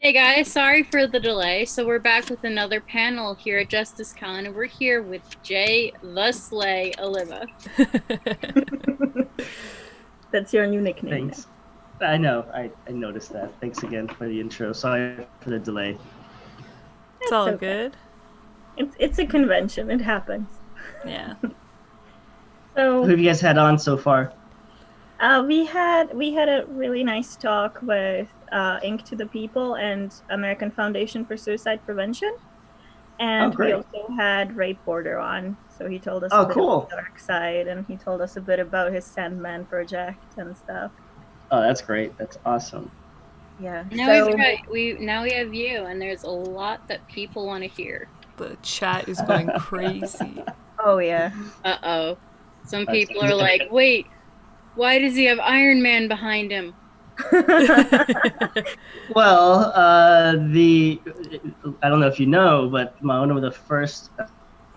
Hey guys, sorry for the delay. So we're back with another panel here at Justice Con, and we're here with Jay the Slay Oliva. That's your new nickname now. Thanks. I know. I noticed that. Thanks again for the intro. Sorry for the delay. It's That's all okay. good. It's a convention. It happens. Yeah. Who So have you guys had on so far? we had a really nice talk with Ink to the People and American Foundation for Suicide Prevention, Oh, and we great. also had Ray Porter on. So he told us a Oh, bit of cool. the dark side, and he told us a bit about his Sandman project and stuff. Oh, that's great. That's awesome. Yeah. Now we've So got we have you, and there's a lot that people want to hear. The chat is going crazy. oh yeah. Uh-oh. Some That's people are like, "Wait, why does he have Iron Man behind him?" well, I don't know if you know, but one of the first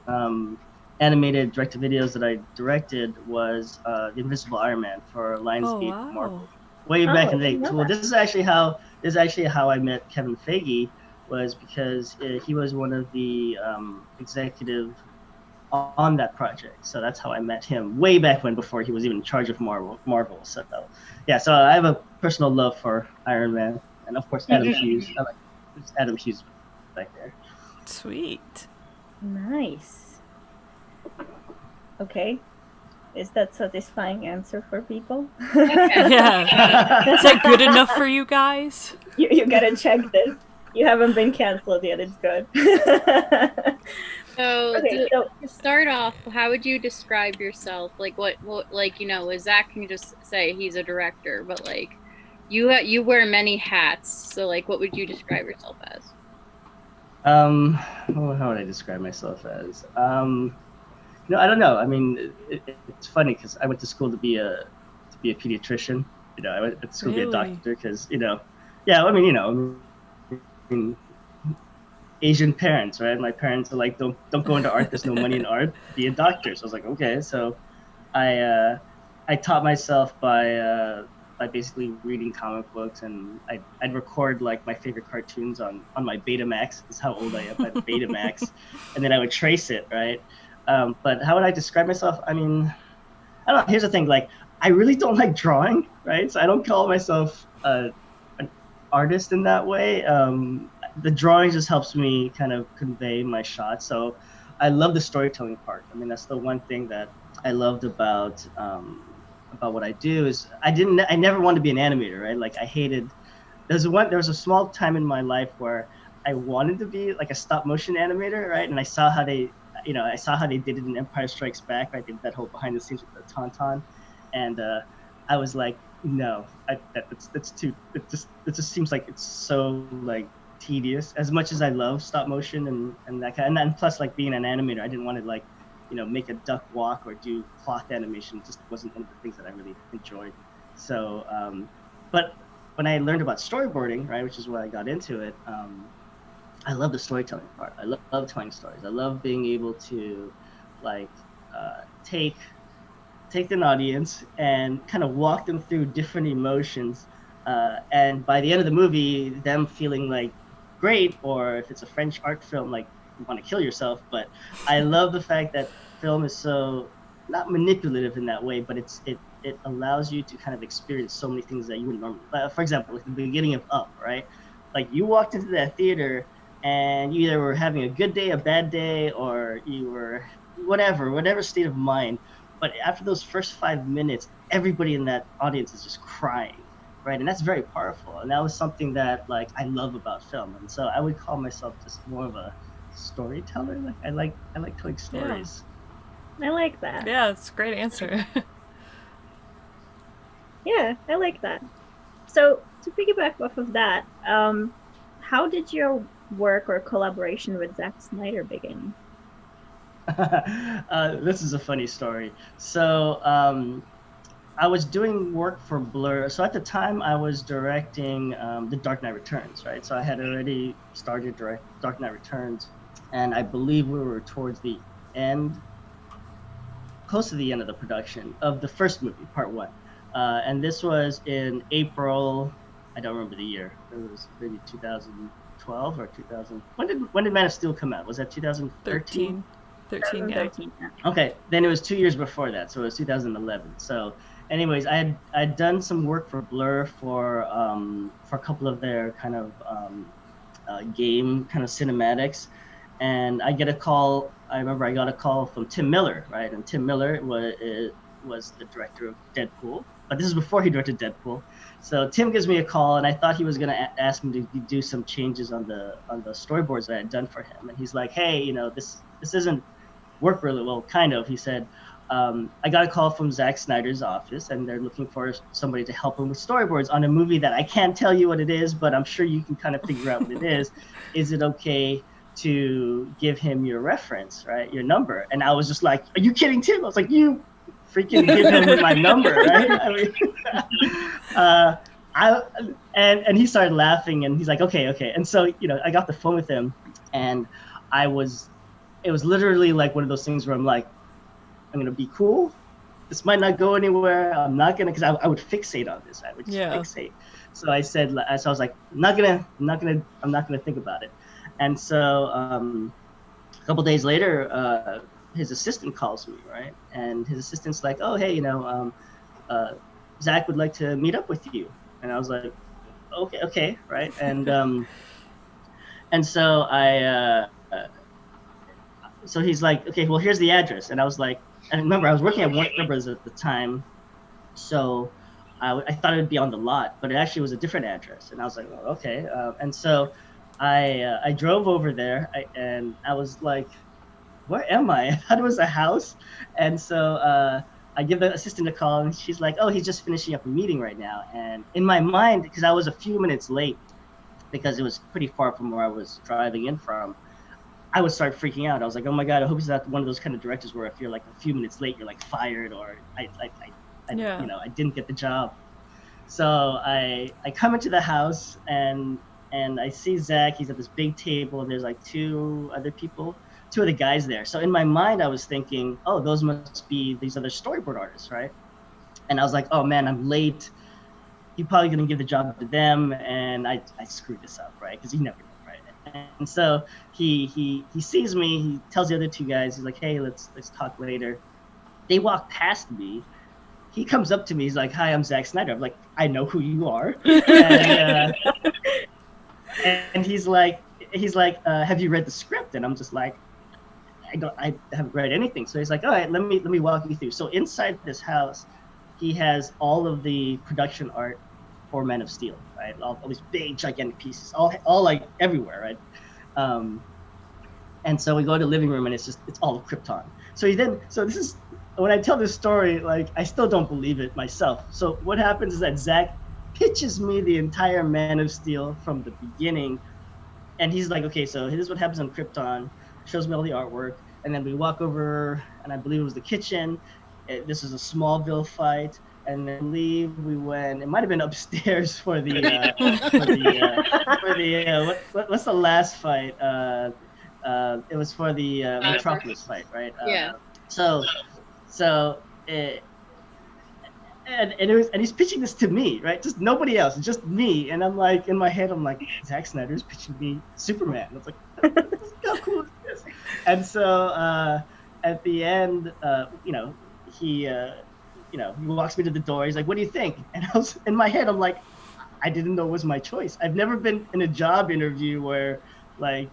um, animated direct videos that I directed was the Invisible Iron Man for Oh Lionsgate wow. Marvel, way Oh, back I in the didn't day. know Well, that. this is actually how I met Kevin Feige, was because he was one of the executive on that project. So that's how I met him way back when, before he was even in charge of Marvel. So yeah, so I have a personal love for Iron Man, and of course Adam Hughes. I like Adam Hughes back there. Sweet. Nice. Okay. Is that satisfying answer for people? Yeah. Is that good enough for you guys? You gotta check this. You haven't been canceled yet. It's good. So Okay, so to start off, how would you describe yourself? Like like with Zach can just say he's a director, but like you wear many hats. So like, what would you describe yourself as? Well, how would I describe myself as? I don't know. I mean, it's funny because I went to school to be a pediatrician. I went to school to be a Really? doctor because yeah. I mean, Asian parents, right? My parents are like, don't go into art. There's no money in art. Be a doctor. So I was like, okay. So I I taught myself by basically reading comic books, and I'd record like my favorite cartoons on my Betamax. This is how old I am. I had a Betamax, and then I would trace it, right? But how would I describe myself? I mean, I don't know. Here's the thing. Like, I really don't like drawing, right? So I don't call myself an artist in that way. The drawing just helps me kind of convey my shots. So I love the storytelling part. I mean, that's the one thing that I loved about what I do is I never wanted to be an animator, right? Like I hated. There was a small time in my life where I wanted to be like a stop motion animator, right? And I saw how they did it in Empire Strikes Back, right? They did that whole behind the scenes with the tauntaun, and I was like, no, that's too. It just seems like it's so like tedious. As much as I love stop motion and that kind, and then plus like being an animator, I didn't want to like make a duck walk or do cloth animation. It just wasn't one of the things that I really enjoyed. So, but when I learned about storyboarding, right, which is where I got into it, I love the storytelling part. I love telling stories. I love being able to like take an audience and kind of walk them through different emotions. And by the end of the movie, them feeling like great, or if it's a French art film, like you want to kill yourself. But I love the fact that film is so not manipulative in that way, but it allows you to kind of experience so many things that you wouldn't normally. For example, like the beginning of Up, right? Like you walked into that theater and you either were having a good day, a bad day, or you were whatever state of mind. But after those first 5 minutes, everybody in that audience is just crying, right? And that's very powerful. And that was something that like I love about film. And so I would call myself just more of a storyteller. Like I like telling Yeah. stories. I like that. Yeah, it's a great answer. Yeah, I like that. So to piggyback off of that, how did your work or collaboration with Zack Snyder begin? This is a funny story. So I was doing work for Blur. So at the time, I was directing The Dark Knight Returns, right? So I had already started direct Dark Knight Returns, and I believe we were towards the end, close to the end of the production of the first movie, part one. And this was in April, I don't remember the year. It was maybe 2012 or 2000. When did Man of Steel come out? Was that 2013? 13, yeah. 13, yeah. Okay, then it was 2 years before that, so it was 2011. So, anyways, I'd done some work for Blur for a couple of their kind of game kind of cinematics, and I get a call. I remember I got a call from Tim Miller, right? And Tim Miller was the director of Deadpool, but this is before he directed Deadpool. So Tim gives me a call, and I thought he was gonna ask me to do some changes on the storyboards that I had done for him, and he's like, "Hey, this isn't work really well, kind of." He said, I got a call from Zack Snyder's office, and they're looking for somebody to help them with storyboards on a movie that I can't tell you what it is, but I'm sure you can kind of figure out what it is. Is it okay to give him your reference, right? Your number? And I was just like, are you kidding, Tim? I was like, you freaking give him my number, right? I mean, and he started laughing, and he's like, okay. And so, I got the phone with him, and it was literally like one of those things where I'm like, I'm gonna be cool. This might not go anywhere. I'm not gonna, because I would fixate on this. I would just fixate. So I said, I was like, I'm not gonna think about it. And so a couple days later, his assistant calls me, right? And his assistant's like, oh, hey, Zach would like to meet up with you. And I was like, okay, right? And so so he's like, okay, well, here's the address. And I was like, and remember, I was working at Warner Brothers at the time, so I thought it would be on the lot, but it actually was a different address. And I was like, oh, okay. And so I drove over there, and I was like, where am I? I thought it was a house. And so I give the assistant a call, and she's like, oh, he's just finishing up a meeting right now. And in my mind, because I was a few minutes late, because it was pretty far from where I was driving in from, I would start freaking out. I was like, oh my God, I hope he's not one of those kind of directors where if you're like a few minutes late, you're like fired, or I didn't get the job. So I come into the house, and I see Zach. He's at this big table, and there's like two other guys there. So in my mind, I was thinking, oh, those must be these other storyboard artists, right? And I was like, oh man, I'm late. He's probably gonna give the job to them, and I screwed this up, right? Because he never. And so he sees me. He tells the other two guys, he's like, hey, let's talk later. They walk past me. He comes up to me. He's like, hi, I'm Zack Snyder. I'm like, I know who you are. And he's like, have you read the script? And I'm just like, I haven't read anything. So he's like, all right, let me walk you through. So inside this house, he has all of the production art for Man of Steel, right? All these big, gigantic pieces, all like everywhere, right? And so we go to the living room, and it's all Krypton. So this is, when I tell this story, like, I still don't believe it myself. So what happens is that Zach pitches me the entire Man of Steel from the beginning, and he's like, okay, so here's what happens on Krypton, shows me all the artwork, and then we walk over, and I believe it was the kitchen. This is a Smallville fight. And then we went. It might have been upstairs for the what's the last fight? It was for the Metropolis fight, right? Yeah. And he's pitching this to me, right? Just nobody else, just me. And I'm like, in my head, I'm like, Zack Snyder's pitching me Superman. I was like, how cool is this? And so at the end, he walks me to the door. He's like, what do you think? And I was, in my head, I'm like, I didn't know it was my choice. I've never been in a job interview where, like,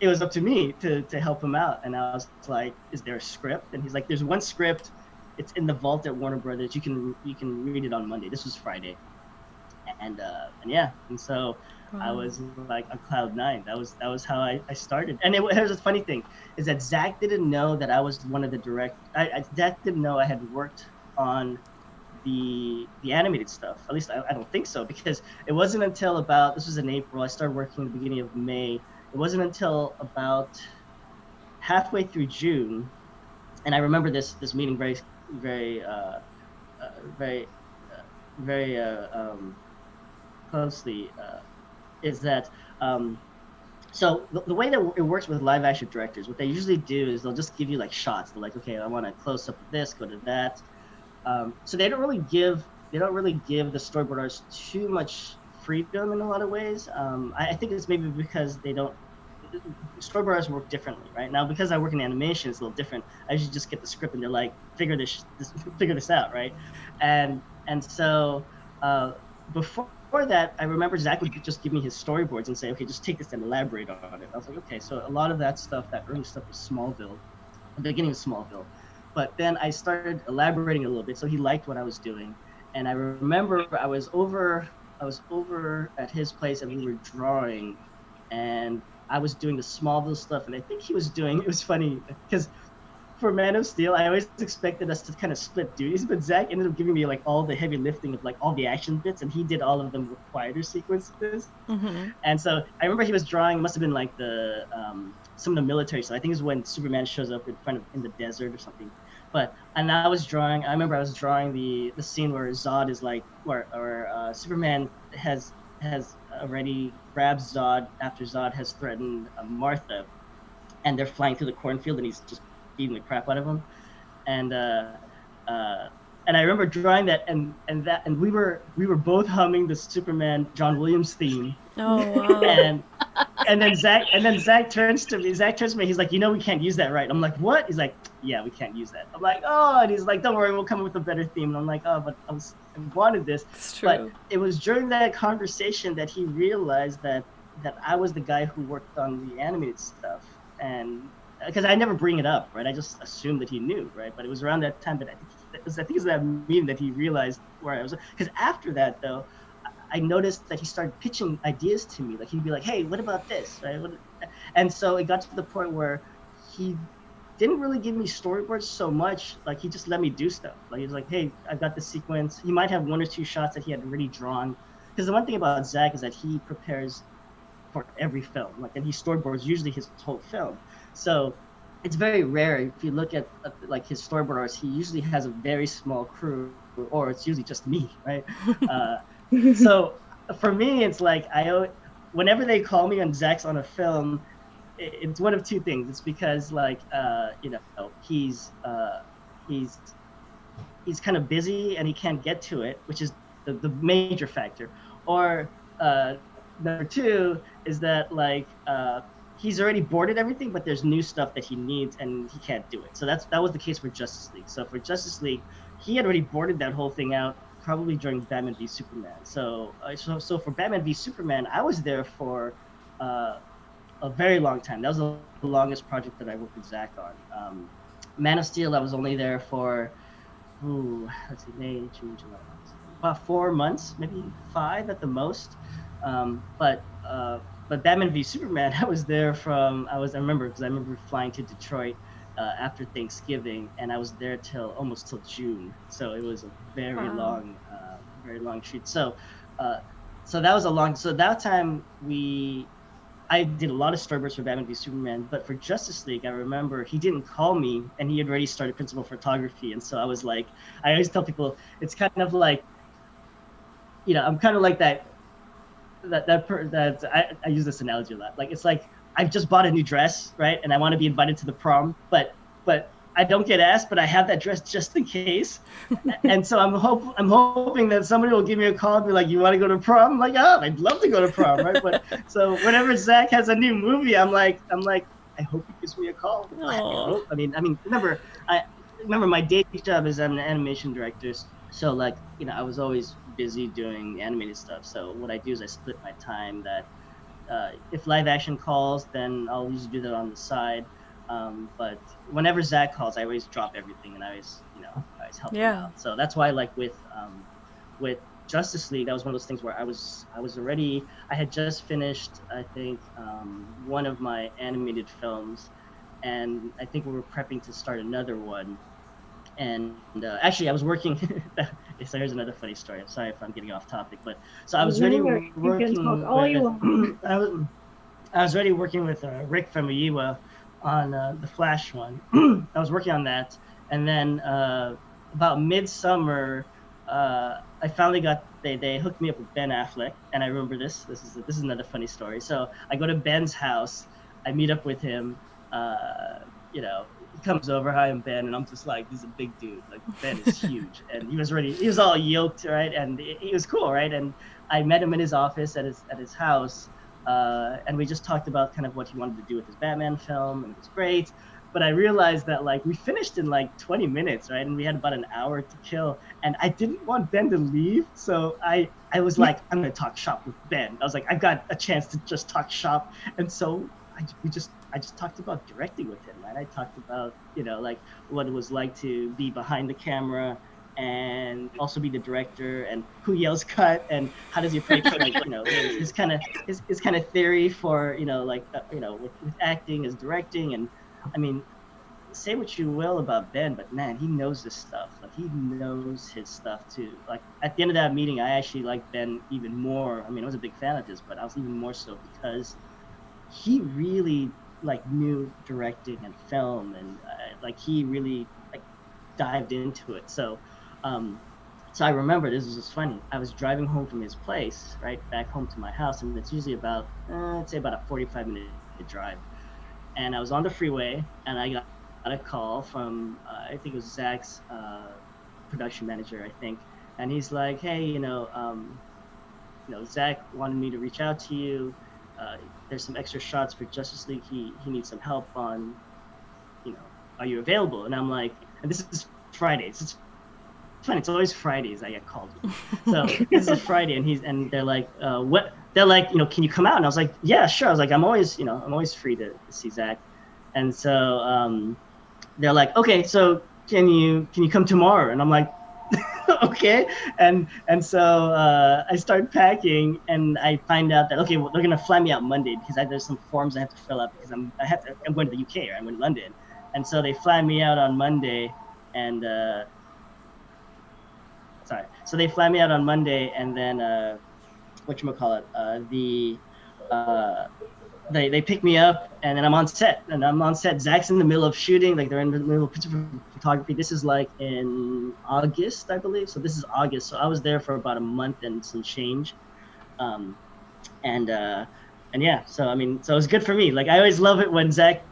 it was up to me to help him out. And I was like, is there a script? And he's like, there's one script. It's in the vault at Warner Brothers. You can read it on Monday. This was Friday. And so I was like on cloud nine. That was how I started. And here's the funny thing, is that Zach didn't know that I was one of the Zach didn't know I had worked on the animated stuff. At least I don't think so, because it wasn't until this was in April. I started working at the beginning of May. It wasn't until about halfway through June, and I remember this meeting very closely. Is that so the way that it works with live action directors, what they usually do is they'll just give you like shots. They're like, okay, I want a close up of this, go to that. So they don't really give they don't really give the storyboard artists too much freedom in a lot of ways. I think it's maybe because they don't. Storyboard artists work differently, right? Now, because I work in animation, it's a little different. I usually just get the script and they're like, figure this out, right? And so before that, I remember Zach would just give me his storyboards and say, okay, just take this and elaborate on it. I was like, okay. So a lot of that stuff, that early stuff, was Smallville, the beginning of Smallville. But then I started elaborating a little bit, so he liked what I was doing. And I remember I was over at his place and we were drawing, and I was doing the Smallville stuff, and I think he was doing. It was funny because for Man of Steel, I always expected us to kind of split duties, but Zach ended up giving me like all the heavy lifting of like all the action bits, and he did all of them with quieter sequences. Mm-hmm. And so I remember he was drawing. It must have been like the some of the military stuff. I think it's when Superman shows up in the desert or something. And I was drawing. I remember I was drawing the scene where Zod is like, or Superman has already grabbed Zod after Zod has threatened Martha, and they're flying through the cornfield, and he's just beating the crap out of him. And I remember drawing that, and we were both humming the Superman John Williams theme. Oh wow. And then Zach turns to me. He's like, we can't use that, right? I'm like, what? He's like, yeah, we can't use that. I'm like, oh, and he's like, don't worry, we'll come up with a better theme. And I'm like, oh, but I wanted this. It's true. But it was during that conversation that he realized that I was the guy who worked on the animated stuff, and because I never bring it up, right? I just assumed that he knew, right? But it was around that time that I think it's that meeting that he realized where I was. Because after that, though, I noticed that he started pitching ideas to me. Like he'd be like, "Hey, what about this?" Right? And so it got to the point where he didn't really give me storyboards so much. Like he just let me do stuff. Like he was like, "Hey, I've got this sequence." He might have one or two shots that he had already drawn. Because the one thing about Zach is that he prepares for every film. Like, and he storyboards usually his whole film. So it's very rare. If you look at like his storyboard artists, he usually has a very small crew, or it's usually just me, right? So for me, it's like whenever they call me on Zach's on a film, it's one of two things. It's because like he's kind of busy and he can't get to it, which is the major factor. Or number two is that like he's already boarded everything, but there's new stuff that he needs and he can't do it. So that was the case for Justice League. So for Justice League, he had already boarded that whole thing out probably during Batman v Superman. So for Batman v Superman, I was there for a very long time. That was the longest project that I worked with Zach on. Man of Steel, I was only there for let's see, May, June, July, about 4 months, maybe 5 at the most. But Batman v Superman, I was there I remember flying to Detroit after Thanksgiving, and I was there almost till June. So it was a very long shoot. So that was a long. So that time I did a lot of storyboards for Batman v Superman, but for Justice League, I remember he didn't call me, and he had already started principal photography, and so I was like, I always tell people it's kind of like, I'm kind of like that. I use this analogy a lot. Like it's like I've just bought a new dress, right? And I want to be invited to the prom, but I don't get asked, but I have that dress just in case. And so I'm hoping that somebody will give me a call and be like, "You want to go to prom?" I'm like, "Oh, I'd love to go to prom," right? But so whenever Zach has a new movie, I'm like, I hope he gives me a call. I mean, remember my day job is I'm an animation director, so like I was always busy doing animated stuff. So what I do is I split my time. That if live action calls, then I'll usually do that on the side. But whenever Zach calls, I always drop everything and I always help him out. So that's why like with Justice League, that was one of those things where I had just finished, I think, one of my animated films, and I think we were prepping to start another one. And actually, I was working. So here's another funny story. I'm sorry if I'm getting off topic, but so I was already working. I was already working with Rick from Oliva on the Flash one. I was working on that, and then about midsummer, I finally they hooked me up with Ben Affleck, and I remember this. This is another funny story. So I go to Ben's house, I meet up with him. comes over, hi, I'm Ben, and I'm just like, this is a big dude. Like Ben is huge, and he was all yoked, right? And he was cool, right? And I met him in his office at his house, and we just talked about kind of what he wanted to do with his Batman film, and it was great. But I realized that like we finished in like 20 minutes, right? And we had about an hour to kill, and I didn't want Ben to leave, so I was like, I'm gonna talk shop with Ben. I was like, I've got a chance to just talk shop, and so I just talked about directing with him, right? I talked about, like what it was like to be behind the camera and also be the director, and who yells cut, and how does he approach like, his kind of theory for, with acting as directing. And I mean, say what you will about Ben, but man, he knows this stuff. Like he knows his stuff too. Like at the end of that meeting, I actually liked Ben even more. I mean, I was a big fan of his, but I was even more so because he really like knew directing and film, and like he really like dived into it. So I remember, this was just funny, I was driving home from his place, right back home to my house, and it's usually about I'd say about a 45-minute drive, and I was on the freeway, and I got a call from I think it was Zack's production manager, I think, and he's like, hey, Zack wanted me to reach out to you. There's some extra shots for Justice League. He needs some help on, are you available? And I'm like, and this is Fridays. It's funny. It's always Fridays I get called. So this is Friday, and they're like, what? They're like, can you come out? And I was like, yeah, sure. I was like, I'm always free to see Zack. And so they're like, okay, so can you come tomorrow? And I'm like, okay. And so I start packing, and I find out that, okay, well, they're gonna fly me out Monday because there's some forms I have to fill out because I'm going to the UK, or I'm in London. And so they fly me out on Monday, and so they fly me out on Monday, and then they pick me up, and then I'm on set. Zach's in the middle of shooting, like they're in the middle of picture photography. This is like in August, I believe. So this is August. So I was there for about a month and some change. And yeah, so I mean, so it was good for me. Like I always love it when Zack,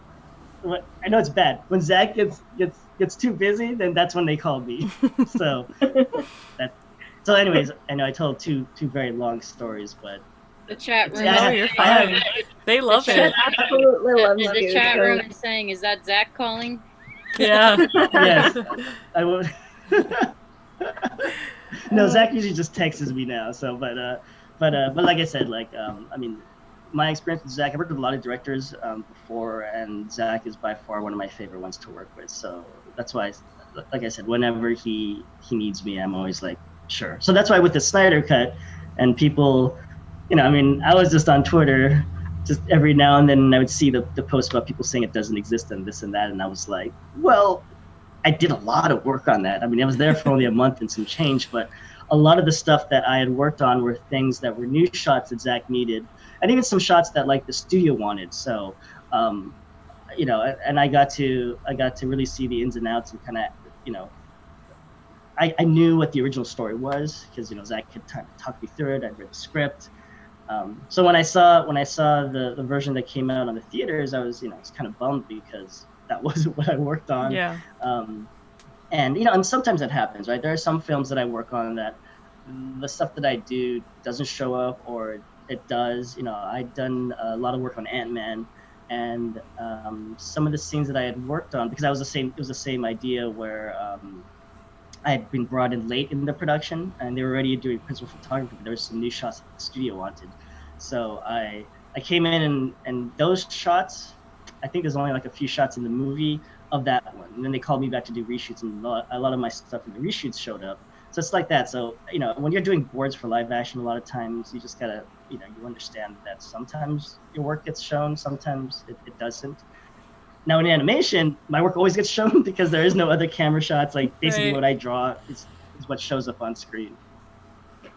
I know it's bad. When Zack gets too busy, then that's when they call me. So so anyways, I know I told two very long stories, but the chat room. No, you're fine. They love it. Absolutely loves The you. chat room is saying, is that Zack calling? Yeah. Yes, I would. No, Zack usually just texts me now. So, but like I said, like I mean, my experience with Zack, I worked with a lot of directors before, and Zack is by far one of my favorite ones to work with. So that's why, like I said, whenever he needs me, I'm always like, sure. So that's why with the Snyder Cut, and people, I mean, I was just on Twitter, just every now and then I would see the post about people saying it doesn't exist and this and that, and I was like, well, I did a lot of work on that. I mean, I was there for only a month and some change, but a lot of the stuff that I had worked on were things that were new shots that Zack needed, and even some shots that like the studio wanted. So, and I got to really see the ins and outs, and kind of, I knew what the original story was because Zack had talked me through it. I'd read the script. So when I saw the version that came out on the theaters, I was kind of bummed because that wasn't what I worked on. Yeah. And and sometimes that happens, right? There are some films that I work on that the stuff that I do doesn't show up, or it does. I'd done a lot of work on Ant-Man, and some of the scenes that I had worked on, because it was the same idea where I had been brought in late in the production, and they were already doing principal photography, but there was some new shots that the studio wanted. So I came in, and those shots, I think there's only like a few shots in the movie of that one. And then they called me back to do reshoots, and a lot of my stuff in the reshoots showed up. So it's like that. So, when you're doing boards for live action, a lot of times you just gotta, you understand that sometimes your work gets shown, sometimes it doesn't. Now in animation, my work always gets shown because there is no other camera shots. Like basically Right. what I draw is what shows up on screen.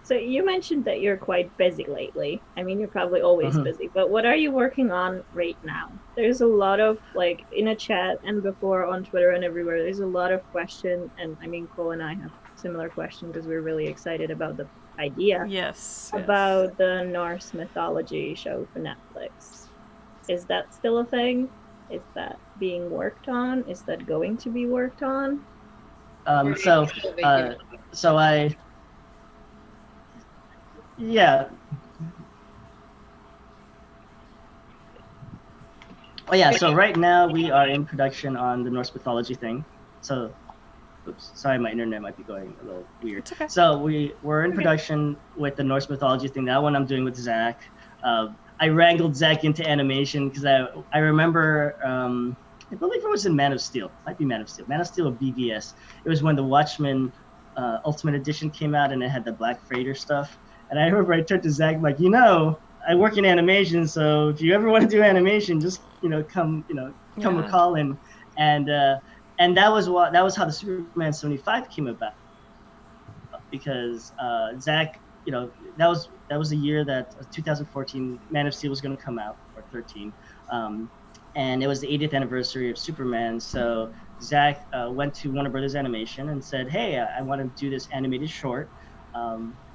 So you mentioned that you're quite busy lately. I mean, you're probably always Mhm. busy, but what are you working on right now? There's a lot of, like, in a chat and before on Twitter and everywhere, there's a lot of questions, and I mean, Cole and I have similar questions because we're really excited about the idea Yes. about the Norse mythology show for Netflix. Is that still a thing? Is that being worked on? Is that going to be worked on? So I yeah. Oh yeah, so right now we are in production on the Norse mythology thing. So, oops, sorry, my internet might be going a little weird. It's okay. So we're in production with the Norse mythology thing. That one I'm doing with Zack. I wrangled Zack into animation because I remember I believe it was in Man of Steel. Might be Man of Steel. Man of Steel or BVS. It was when the Watchmen Ultimate Edition came out and it had the Black Freighter stuff. And I remember I turned to Zack like, I work in animation, so if you ever want to do animation, just come a call in, and that was how the Superman 75 came about, because Zack, that was the year that 2014 Man of Steel was going to come out, or 13, and it was the 80th anniversary of Superman. So Zack went to Warner Brothers Animation and said, "Hey, I want to do this animated short."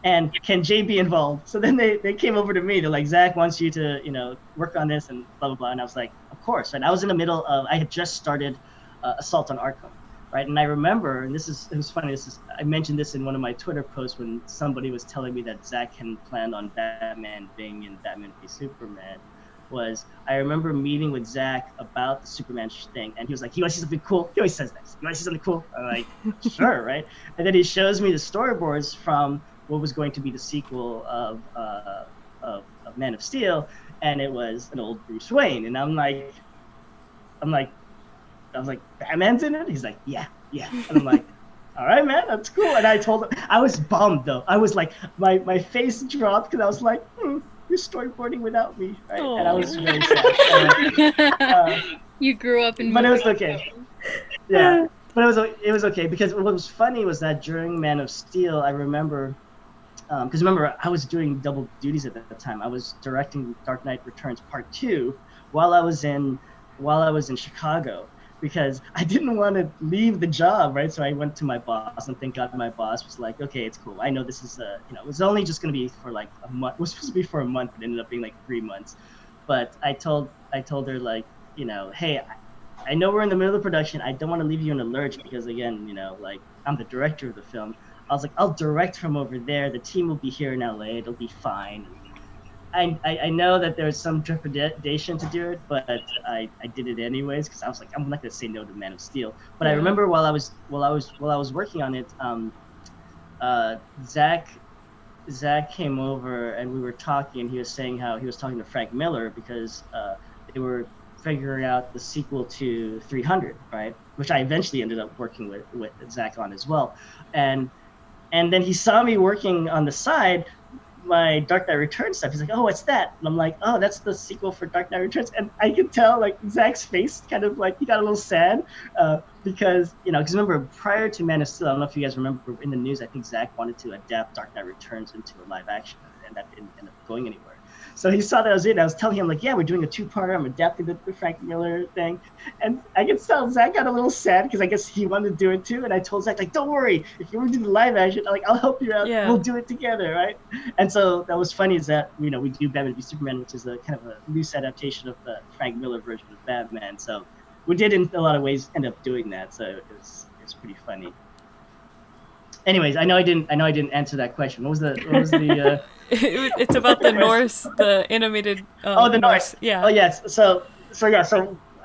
And can Jay be involved? So then they came over to me. They're like, Zack wants you to, work on this and blah, blah, blah. And I was like, of course. And I was in the middle of, I had just started Assault on Arkham, right? And I remember, and it was funny, I mentioned this in one of my Twitter posts when somebody was telling me that Zack hadn't planned on Batman being in Batman v Superman. I remember meeting with Zack about the Superman thing, and he was like, "You want to see something cool?" He always says this. "You want to see something cool?" I'm like, "Sure," right? And then he shows me the storyboards from what was going to be the sequel of Man of Steel, and it was an old Bruce Wayne. And I was like, "Batman's in it?" He's like, "Yeah." And I'm like, "All right, man, that's cool." And I told him, I was bummed though. I was like, my face dropped because I was like, you're storyboarding without me, right? Aww. And I was very sad. You grew up in. But it was okay. Yeah, but it was okay, because what was funny was that during Man of Steel, I remember, because remember I was doing double duties at that time. I was directing Dark Knight Returns Part 2 while I was in Chicago, because I didn't want to leave the job, right? So I went to my boss, and thank God my boss was like, "Okay, it's cool. I know this is it was only just going to be for like a month. It was supposed to be for a month, but it ended up being like 3 months." But I told her, like, "Hey, I know we're in the middle of production. I don't want to leave you in a lurch, because again, like, I'm the director of the film." I was like, "I'll direct from over there. The team will be here in LA. It'll be fine." I know that there's some trepidation to do it, but I did it anyways, because I was like, I'm not gonna say no to Man of Steel. But I remember while I was working on it, Zack came over and we were talking, and he was saying how he was talking to Frank Miller because they were figuring out the sequel to 300, right? Which I eventually ended up working with Zack on as well, and then he saw me working on the side my Dark Knight Returns stuff. He's like, "Oh, what's that?" And I'm like, "Oh, that's the sequel for Dark Knight Returns." And I could tell, like, Zack's face kind of like, he got a little sad, because remember, prior to Man of Steel, I don't know if you guys remember, in the news, I think Zack wanted to adapt Dark Knight Returns into a live action, and that didn't end up going anywhere. So he saw that I was in. I was telling him, like, "Yeah, we're doing a 2-parter. I'm adapting the Frank Miller thing." And I could tell Zack got a little sad, because I guess he wanted to do it too. And I told Zack, like, "Don't worry. If you want to do the live action, I'll help you out. Yeah. We'll do it together, right?" And so that was funny, is that, we do Batman v Superman, which is a kind of a loose adaptation of the Frank Miller version of Batman. So we did, in a lot of ways, end up doing that. So it was pretty funny. Anyways, I know I didn't answer that question. What was the It's about the Norse, the animated. The Norse. Yeah. Oh yes. So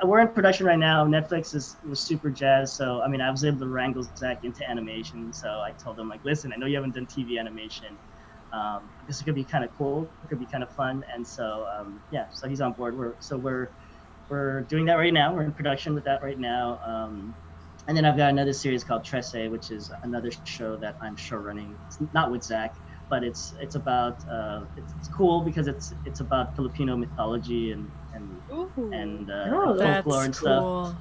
we're in production right now. Netflix was super jazzed. So I mean, I was able to wrangle Zack into animation. So I told him, like, "Listen, I know you haven't done TV animation. This is gonna be kind of cool. It could be kind of fun." And so so he's on board. We're doing that right now. We're in production with that right now. And then I've got another series called Trece, which is another show that I'm show running. It's not with Zack, but it's about it's cool because it's about Filipino mythology and folklore and stuff. Cool.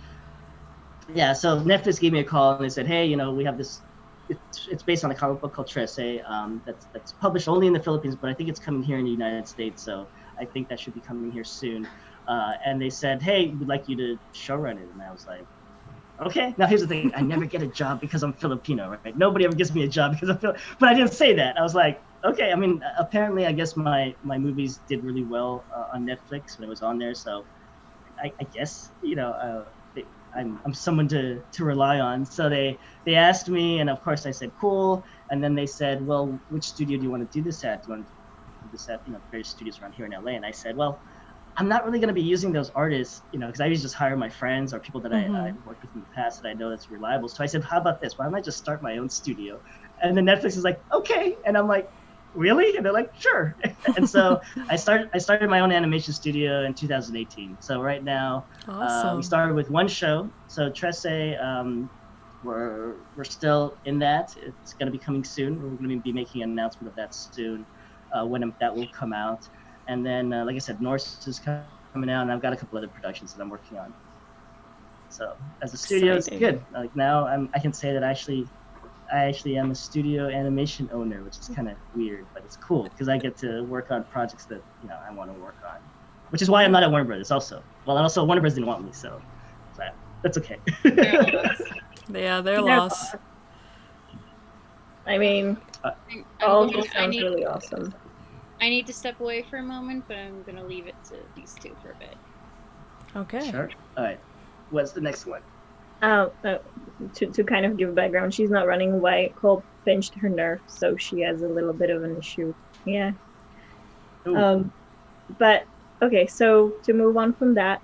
Yeah, so Netflix gave me a call and they said, "Hey, we have this. It's based on a comic book called Trece that's published only in the Philippines, but I think it's coming here in the United States. So I think that should be coming here soon." And they said, "Hey, we'd like you to show run it." And I was like, "Okay." Now here's the thing: I never get a job because I'm Filipino, right? Nobody ever gives me a job because I'm Filipino. But I didn't say that. I was like, "Okay." I mean, apparently, I guess my movies did really well on Netflix when it was on there. So I guess I'm someone to rely on. So they asked me, and of course I said cool. And then they said, well, which studio do you want to do this at? Do you want to do this at various studios around here in LA? And I said, well, I'm not really going to be using those artists, because I usually just hire my friends or people that I worked with in the past that I know that's reliable. So I said, how about this? Why don't I just start my own studio? And then Netflix is like, okay. And I'm like, really? And they're like, sure. And so I started my own animation studio in 2018. So right now, Awesome. we started with one show. So Tresse, we're still in that. It's going to be coming soon. We're going to be making an announcement of that soon, when that will come out. And then, like I said, Norse is coming out, and I've got a couple other productions that I'm working on. So as a studio, it's good. Like now, I can say that I actually am a studio animation owner, which is kind of weird, but it's cool because I get to work on projects that I want to work on. Which is why I'm not at Warner Brothers. Also, Warner Brothers didn't want me, so that's okay. Yeah, they're lost. I mean, all of this sounds really awesome. I need to step away for a moment, but I'm going to leave it to these two for a bit. Okay. Sure. All right. What's the next one? To kind of give background, she's not running away. Cole pinched her nerve, so she has a little bit of an issue. Yeah. Ooh. But okay, so to move on from that,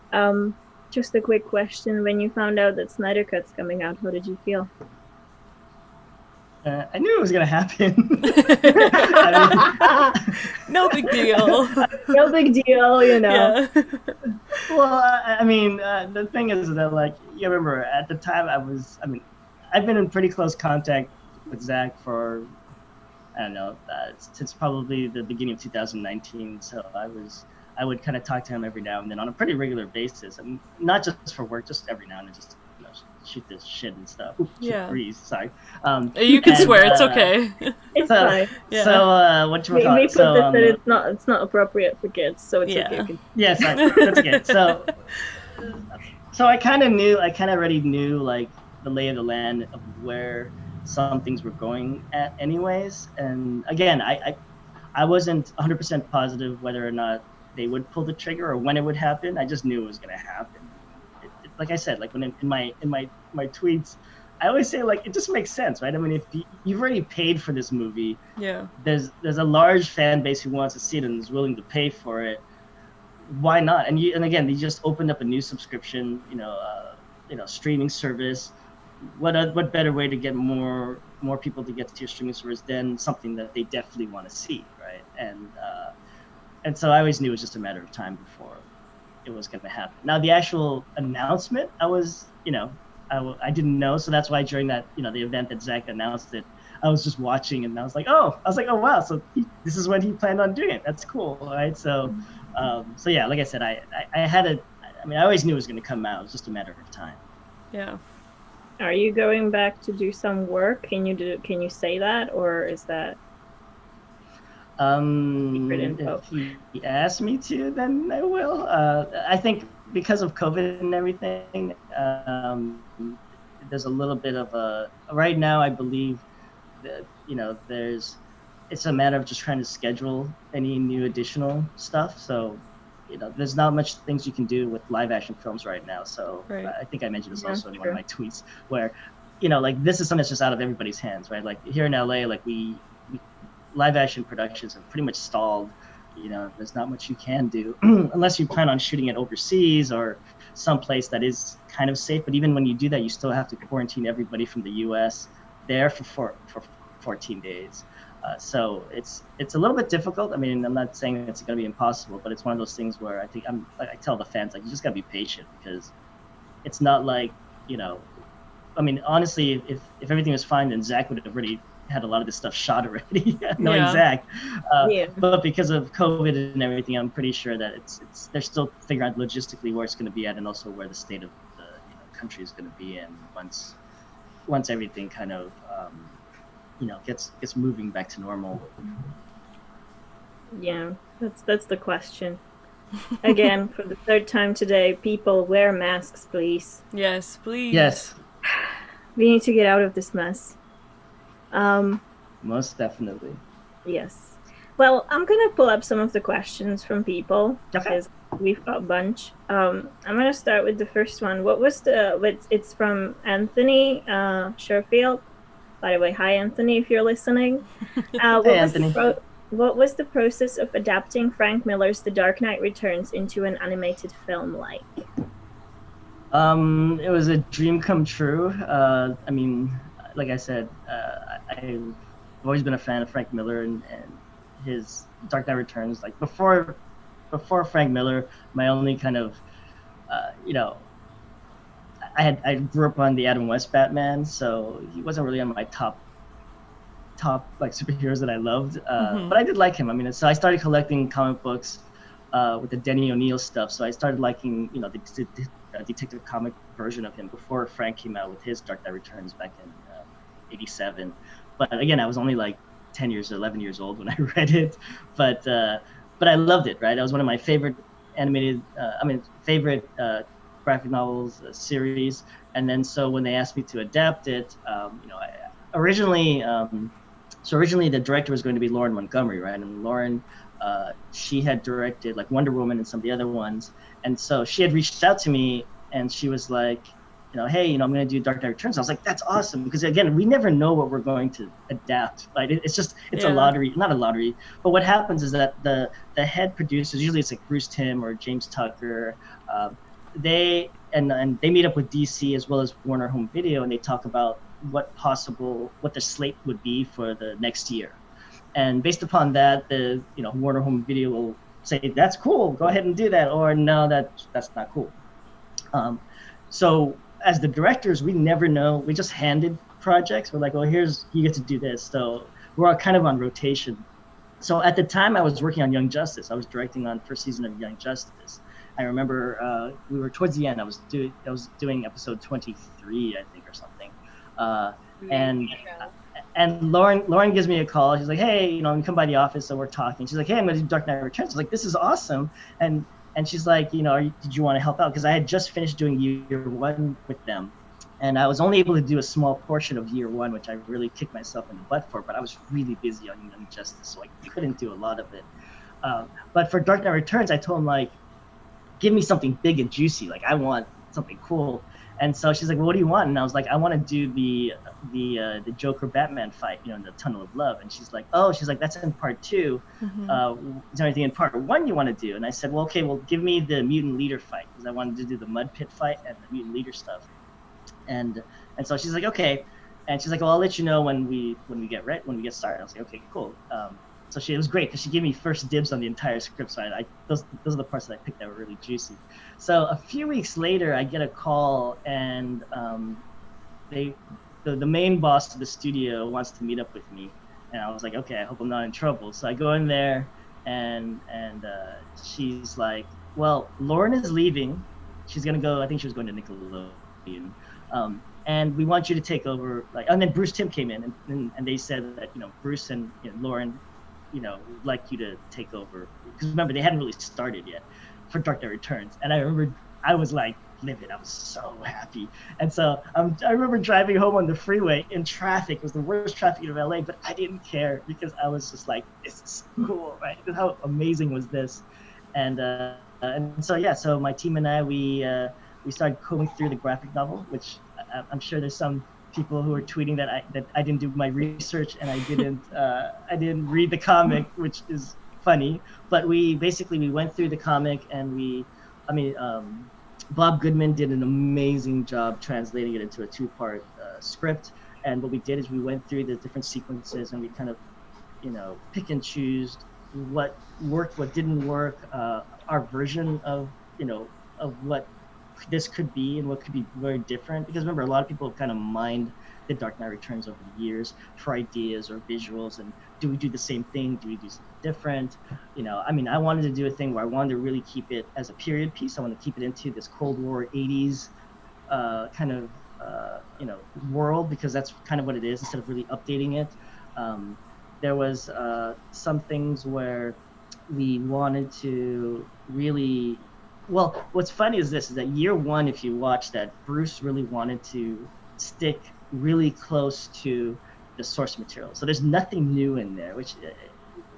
just a quick question: when you found out that Snyder Cut's coming out, how did you feel? I knew it was gonna happen. No big deal. No big deal, Yeah. Well, the thing is that, you remember at the time I've been in pretty close contact with Zack for, I don't know, since probably the beginning of 2019. So I would kind of talk to him every now and then on a pretty regular basis, and not just for work, just every now and then, just shoot this shit and stuff. Ooh, Yeah. Freeze, sorry. You can swear, it's okay. It's fine. Yeah. So what you We call put it? So this that it's not appropriate for kids, so it's Yeah. okay. yes, that's okay. So I kind of already knew the lay of the land of where some things were going at anyways. And again, I wasn't 100% positive whether or not they would pull the trigger or when it would happen. I just knew it was going to happen. Like I said, when in my tweets, I always say it just makes sense, right? I mean, if you've already paid for this movie, Yeah. there's a large fan base who wants to see it and is willing to pay for it. Why not? And again, they just opened up a new subscription, streaming service. What better way to get more people to get to your streaming service than something that they definitely want to see, right? And so I always knew it was just a matter of time before it was going to happen. Now the actual announcement, I didn't know, so that's why during that the event that Zack announced it, I was just watching and I was like, oh wow, so this is when he planned on doing it. That's cool, right? So yeah, like I said, I always knew it was going to come out. It was just a matter of time. Yeah. Are you going back to do some work? Can you say that, or is that? If he asks me to, then I will. I think because of COVID and everything, there's a little bit of a. Right now, I believe that it's a matter of just trying to schedule any new additional stuff. So, there's not much things you can do with live action films right now. So Right. I think I mentioned this also in one of my tweets, where this is something that's just out of everybody's hands, right? Like here in LA, we live action productions have pretty much stalled. There's not much you can do unless you plan on shooting it overseas or someplace that is kind of safe. But even when you do that, you still have to quarantine everybody from the U.S. there for 14 days. So it's a little bit difficult. I mean, I'm not saying it's going to be impossible, but it's one of those things where I think I tell the fans, you just got to be patient, because it's not honestly, if everything was fine, then Zack would have already had a lot of this stuff shot already, knowing Zack. But because of COVID and everything, I'm pretty sure that they're still figuring out logistically where it's going to be at, and also where the state of the country is going to be in once everything kind of gets moving back to normal. Yeah, that's the question. Again, for the third time today, people wear masks, please. Yes, please. Yes, We need to get out of this mess. most definitely. Yes. Well, I'm gonna pull up some of the questions from people Okay. because we've got a bunch. I'm gonna start with the first one. It's from Anthony Sherfield. By the way, hi Anthony, if you're listening. Hey, Anthony. What was the process of adapting Frank Miller's The Dark Knight Returns into an animated film like? It was a dream come true. I mean, like I said, I've always been a fan of Frank Miller and his Dark Knight Returns. Like before Frank Miller, my only kind of, you know, I grew up on the Adam West Batman, so he wasn't really on my top like superheroes that I loved. But I did like him. I mean, so I started collecting comic books with the Denny O'Neil stuff. So I started liking, you know, the Detective comic version of him before Frank came out with his Dark Knight Returns back in '87. But again, I was only like 10 years or 11 years old when I read it. But I loved it, right? It was one of my favorite favorite graphic novels series. And then so when they asked me to adapt it, you know, originally the director was going to be Lauren Montgomery, right? And Lauren, she had directed like Wonder Woman and some of the other ones. And so she had reached out to me and she was like, you know, hey, you know, I'm going to do Dark Knight Returns. I was like, that's awesome. Because again, we never know what we're going to adapt. Like it's a lottery, not a lottery. But what happens is that the head producers, usually it's like Bruce Timm or James Tucker, they meet up with DC as well as Warner Home Video, and they talk about what the slate would be for the next year. And based upon that, Warner Home Video will say, that's cool, go ahead and do that, or no, that's not cool. So as the directors, we never know. We just handed projects. We're like, well, you get to do this. So we're all kind of on rotation. So at the time I was working on Young Justice. I was directing on first season of Young Justice. I remember we were towards the end. I was doing episode 23, I think, or something. And Lauren gives me a call. She's like, hey, you know, come by the office. So we're talking. She's like, hey, I'm going to do Dark Knight Returns. I was like, this is awesome. And she's like, you know, did you want to help out? Because I had just finished doing year one with them. And I was only able to do a small portion of year one, which I really kicked myself in the butt for. But I was really busy on Young Justice, so I couldn't do a lot of it. But for Dark Knight Returns, I told him, like, give me something big and juicy. Like, I want something cool. And so she's like, well, what do you want? And I was like, I want to do the Joker Batman fight, you know, in the Tunnel of Love. And she's like, that's in part 2. Is there anything in part 1 you want to do? And I said, well, okay, well, give me the mutant leader fight, because I wanted to do the mud pit fight and the mutant leader stuff. And so she's like, okay. And she's like, well, I'll let you know when we get started. I was like, okay, cool. So it was great because she gave me first dibs on the entire script. So those are the parts that I picked that were really juicy. So a few weeks later, I get a call, and the main boss of the studio wants to meet up with me. And I was like, okay, I hope I'm not in trouble. So I go in there, and she's like, well, Lauren is leaving. She's gonna go. I think she was going to Nickelodeon. And we want you to take over. And then Bruce Timm came in, and they said that, you know, Bruce and Lauren, you know, would like you to take over, because remember, they hadn't really started yet for Dark Knight Returns. And I remember I was like livid. I was so happy. And so I remember driving home on the freeway in traffic. It was the worst traffic in LA, but I didn't care because I was just like, this is cool, right? How amazing was this? And so my team and I, we started combing through the graphic novel, which I'm sure there's some people who are tweeting that I didn't do my research and I didn't read the comic, which is funny. But we went through the comic, and Bob Goodman did an amazing job translating it into a 2-part script. And what we did is we went through the different sequences, and we kind of, you know, pick and choose what worked, what didn't work, our version of, you know, of what this could be and what could be very different. Because remember, a lot of people have kind of mined the Dark Knight Returns over the years for ideas or visuals, and do we do the same thing? Do we do something different? You know, I mean, I wanted to do a thing where I wanted to really keep it as a period piece. I want to keep it into this Cold War 80s kind of world, because that's kind of what it is, instead of really updating it. There was some things where we wanted to really, well, what's funny is that year one, if you watch that, Bruce really wanted to stick really close to the source material. So there's nothing new in there, which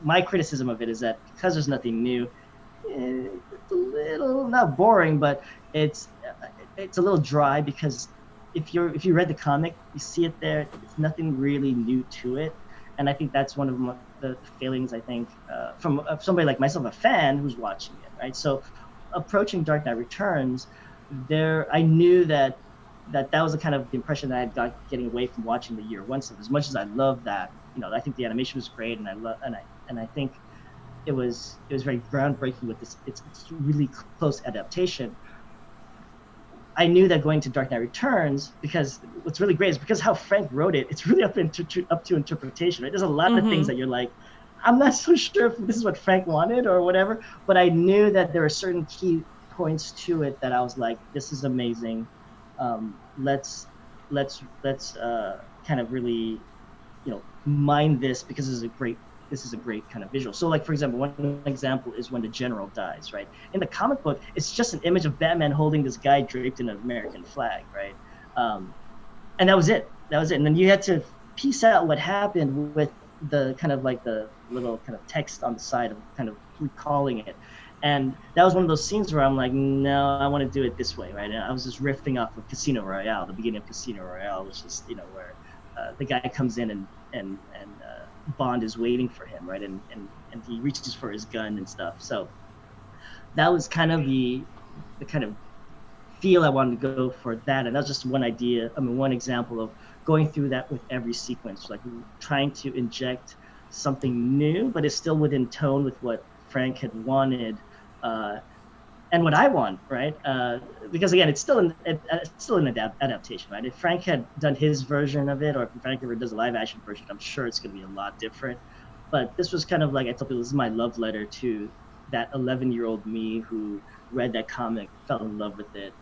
my criticism of it is that because there's nothing new, it's a little not boring, but it's a little dry because if you read the comic, you see it there. It's nothing really new to it, and I think that's one of the failings I think from somebody like myself, a fan who's watching it, right? So approaching Dark Knight Returns, I knew that was the kind of the impression that I had got getting away from watching the year one stuff. As much as I love that, I think the animation was great, and I think it was very groundbreaking with this. It's really close adaptation. I knew that going to Dark Knight Returns, because what's really great is because how Frank wrote it, it's really up to interpretation, right? There's a lot of things that you're like, I'm not so sure if this is what Frank wanted or whatever, but I knew that there were certain key points to it that I was like, this is amazing. Let's kind of really, mine this, because this is a great kind of visual. So like, for example, one example is when the general dies, right? In the comic book, it's just an image of Batman holding this guy draped in an American flag, right? And that was it. And then you had to piece out what happened with the kind of like the little kind of text on the side of kind of recalling it. And that was one of those scenes where I'm like, no, I want to do it this way, right? And I was just riffing off of Casino Royale, the beginning of Casino Royale, which is, where the guy comes in and Bond is waiting for him, right? And he reaches for his gun and stuff. So that was kind of the kind of feel I wanted to go for that. And that's just one example of going through that with every sequence, like trying to inject something new, but it's still within tone with what Frank had wanted, and what I want, right? Because again, it's still an adaptation, right? If Frank had done his version of it, or if Frank ever does a live action version, I'm sure it's going to be a lot different. But this was kind of like, I told people, this is my love letter to that 11-year-old me who read that comic, fell in love with it,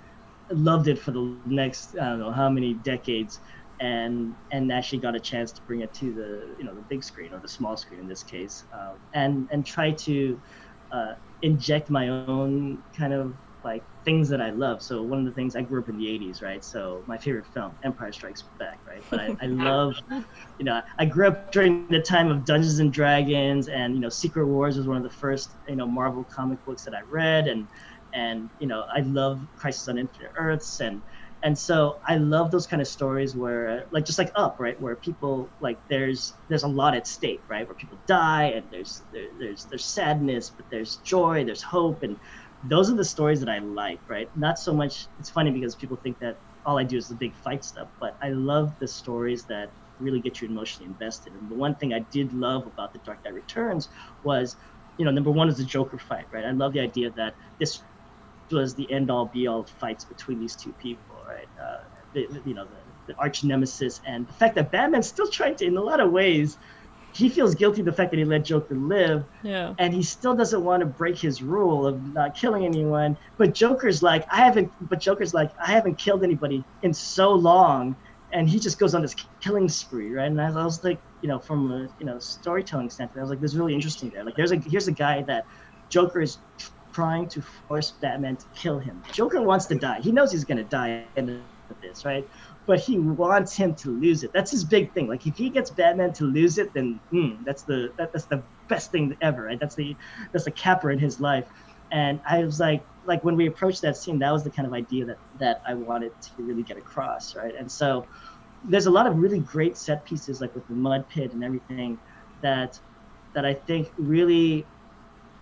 loved it for the next, I don't know how many decades, and actually got a chance to bring it to the big screen, or the small screen in this case, and try to inject my own kind of like things that I love. So one of the things, I grew up in the 80s, right? So my favorite film, Empire Strikes Back, right? But I love, I grew up during the time of Dungeons and Dragons, and Secret Wars was one of the first Marvel comic books that I read, and I love Crisis on Infinite Earths, and so I love those kind of stories where, like, just like Up, right, where people, like, there's a lot at stake, right, where people die, and there's sadness, but there's joy, there's hope, and those are the stories that I like, right? Not so much. It's funny because people think that all I do is the big fight stuff, but I love the stories that really get you emotionally invested. And the one thing I did love about The Dark Knight Returns was, number one is the Joker fight, right? I love the idea that this was the end-all be-all fights between these two people, right? The arch nemesis, and the fact that Batman's still trying to, in a lot of ways, he feels guilty of the fact that he let Joker live, and he still doesn't want to break his rule of not killing anyone. But Joker's like, I haven't killed anybody in so long, and he just goes on this killing spree, right? And I was like, from a storytelling standpoint, I was like, this is really interesting there. Like, here's a guy that Joker is trying to force Batman to kill him. Joker wants to die. He knows he's gonna die in this, right? But he wants him to lose it. That's his big thing. Like, if he gets Batman to lose it, then that's the best thing ever, right? That's the capper in his life. And I was like when we approached that scene, that was the kind of idea that I wanted to really get across, right? And so there's a lot of really great set pieces, like with the mud pit and everything, that I think really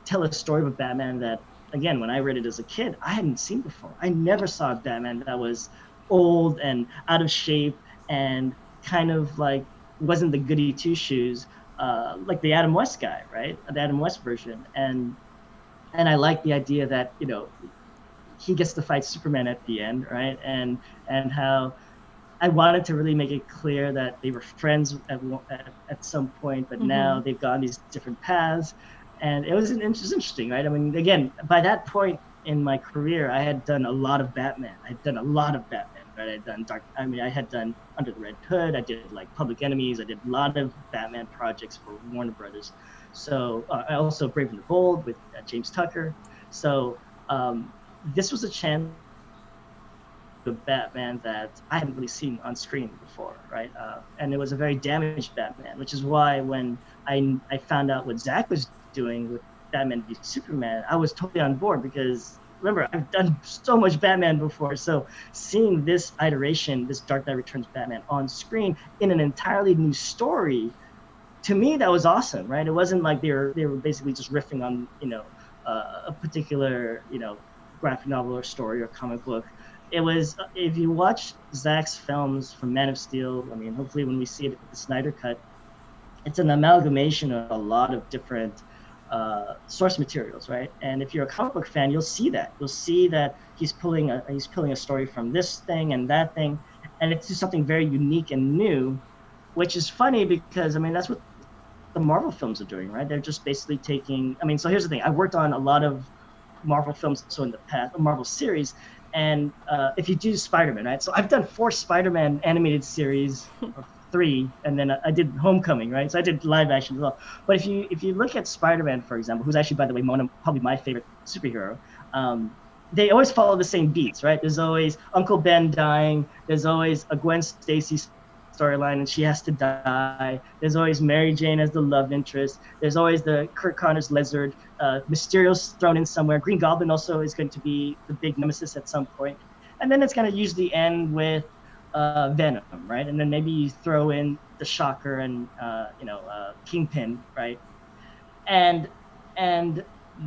tell a story of a Batman that, again, when I read it as a kid, I hadn't seen before. I never saw a Batman that was old and out of shape and kind of like wasn't the goody two shoes, like the Adam West guy, right? The Adam West version. And I like the idea that he gets to fight Superman at the end, right? And how I wanted to really make it clear that they were friends at some point, but now they've gone these different paths. And it was interesting, right? I mean, again, by that point in my career, I had done a lot of Batman. Right? I had done Under the Red Hood. I did like Public Enemies. I did a lot of Batman projects for Warner Brothers. So I also Brave and the Bold with James Tucker. So this was a chance a Batman that I hadn't really seen on screen before, right? And it was a very damaged Batman, which is why when I found out what Zack was doing with Batman v Superman, I was totally on board because remember, I've done so much Batman before, so seeing this iteration, this Dark Knight Returns Batman on screen in an entirely new story, to me that was awesome, right? It wasn't like they were basically just riffing on a particular graphic novel or story or comic book. It was, if you watch Zack's films from Man of Steel, I mean, hopefully when we see it with the Snyder cut, it's an amalgamation of a lot of different source materials, right? And if you're a comic book fan, you'll see that. You'll see that he's pulling a story from this thing and that thing, and it's just something very unique and new, which is funny because I mean that's what the Marvel films are doing, right? They're just basically taking. I mean, so here's the thing: I worked on a lot of Marvel films, so in the past, Marvel series, and if you do Spider-Man, right? So I've done 4 Spider-Man animated series. 3, and then I did Homecoming, right? So I did live action as well. But if you look at Spider-Man, for example, who's actually, by the way, probably my favorite superhero, they always follow the same beats, right? There's always Uncle Ben dying. There's always a Gwen Stacy storyline, and she has to die. There's always Mary Jane as the love interest. There's always the Kurt Connors Lizard. Mysterio's thrown in somewhere. Green Goblin also is going to be the big nemesis at some point. And then it's going to usually end with Venom, right? And then maybe you throw in the Shocker and Kingpin, right? And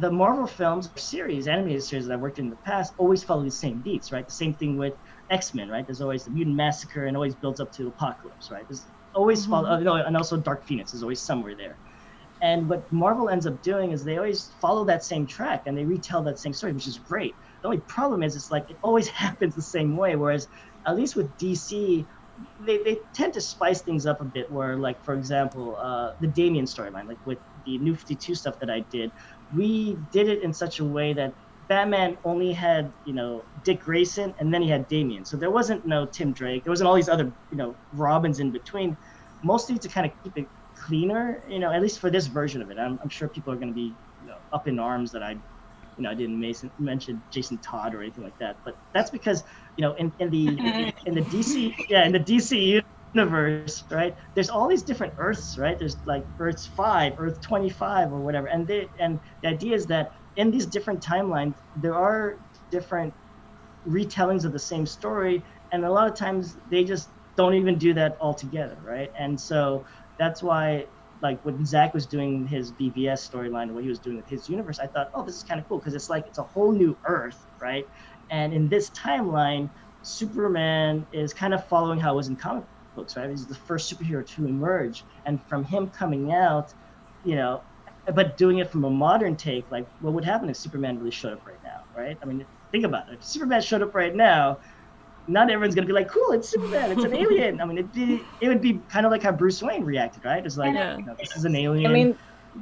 the Marvel films series, animated series that I worked in the past, always follow the same beats, right? The same thing with X-Men, right? There's always the Mutant Massacre and always builds up to Apocalypse, right? There's always and also Dark Phoenix is always somewhere there. And what Marvel ends up doing is they always follow that same track and they retell that same story, which is great. The only problem is it's like it always happens the same way, whereas at least with DC, they tend to spice things up a bit where, like, for example, the Damian storyline, like with the New 52 stuff that I did, we did it in such a way that Batman only had, Dick Grayson, and then he had Damian. So there wasn't no Tim Drake. There wasn't all these other, Robins in between, mostly to kind of keep it cleaner, at least for this version of it. I'm sure people are going to be up in arms that I didn't mention Jason Todd or anything like that, but that's because in the DC universe, right? There's all these different Earths, right? There's like Earth 5, Earth 25, or whatever, and the idea is that in these different timelines there are different retellings of the same story, and a lot of times they just don't even do that altogether, right? And so that's why, like when Zack was doing his BVS storyline and what he was doing with his universe, I thought, oh, this is kind of cool because it's a whole new Earth, right? And in this timeline, Superman is kind of following how it was in comic books, right? He's the first superhero to emerge, and from him coming out, but doing it from a modern take, like what would happen if Superman really showed up right now, right? I mean, think about it. If Superman showed up right now, not everyone's gonna be like, cool, it's Superman, it's an alien. I mean, it would be kind of like how Bruce Wayne reacted, right? It's like, this is an alien. I mean,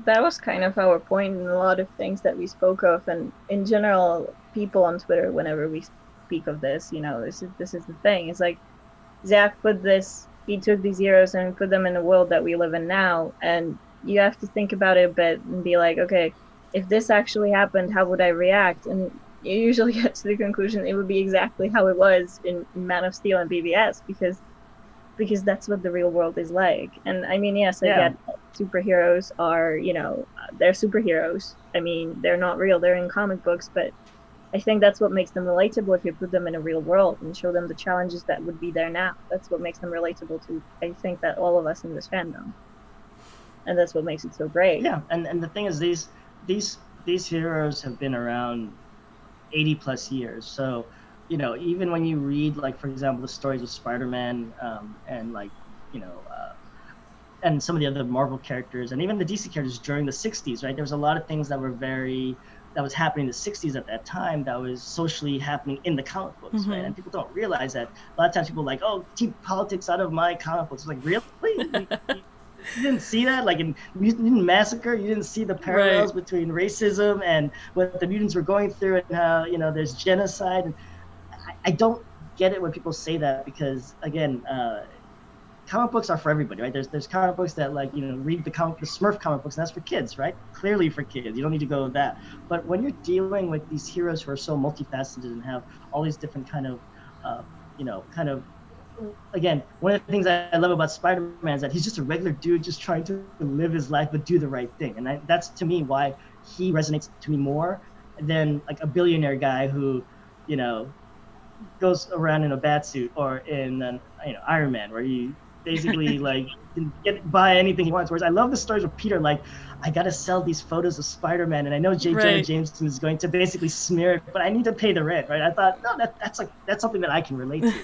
that was kind of our point in a lot of things that we spoke of, and in general, people on Twitter, whenever we speak of this, this is the thing. It's like Zack he took these heroes and put them in the world that we live in now, and you have to think about it a bit and be like, okay, if this actually happened, how would I react? And you usually get to the conclusion it would be exactly how it was in Man of Steel and BVS, because that's what the real world is like. And I mean, yes, I get superheroes are, they're superheroes. I mean, they're not real, they're in comic books, but I think that's what makes them relatable if you put them in a real world and show them the challenges that would be there now. That's what makes them relatable to, I think, that all of us in this fandom. And that's what makes it so great. Yeah, and the thing is, these heroes have been around 80 plus years. So, even when you read, like, for example, the stories of Spider-Man and like, and some of the other Marvel characters and even the DC characters during the 60s, right? There was a lot of things that was happening in the 60s at that time that was socially happening in the comic books, right? And people don't realize that. A lot of times people are like, oh, keep politics out of my comic books. It's like, really? You didn't see that? Like in Mutant Massacre, you didn't see the parallels between racism and what the mutants were going through and how, there's genocide. And I don't get it when people say that because, again, comic books are for everybody, right? There's comic books that, like, read the Smurf comic books, and that's for kids, right? Clearly for kids. You don't need to go with that. But when you're dealing with these heroes who are so multifaceted and have all these different kind of kind of, again, one of the things I love about Spider-Man is that he's just a regular dude just trying to live his life but do the right thing. And that's to me why he resonates to me more than like a billionaire guy who, goes around in a bat suit, or in an, Iron Man, where he basically like can buy anything he wants. Whereas I love the stories of Peter, like, I gotta sell these photos of Spider-Man, and I know J. Jonah Jameson is going to basically smear it, but I need to pay the rent, right? I thought, no, that's something that I can relate to.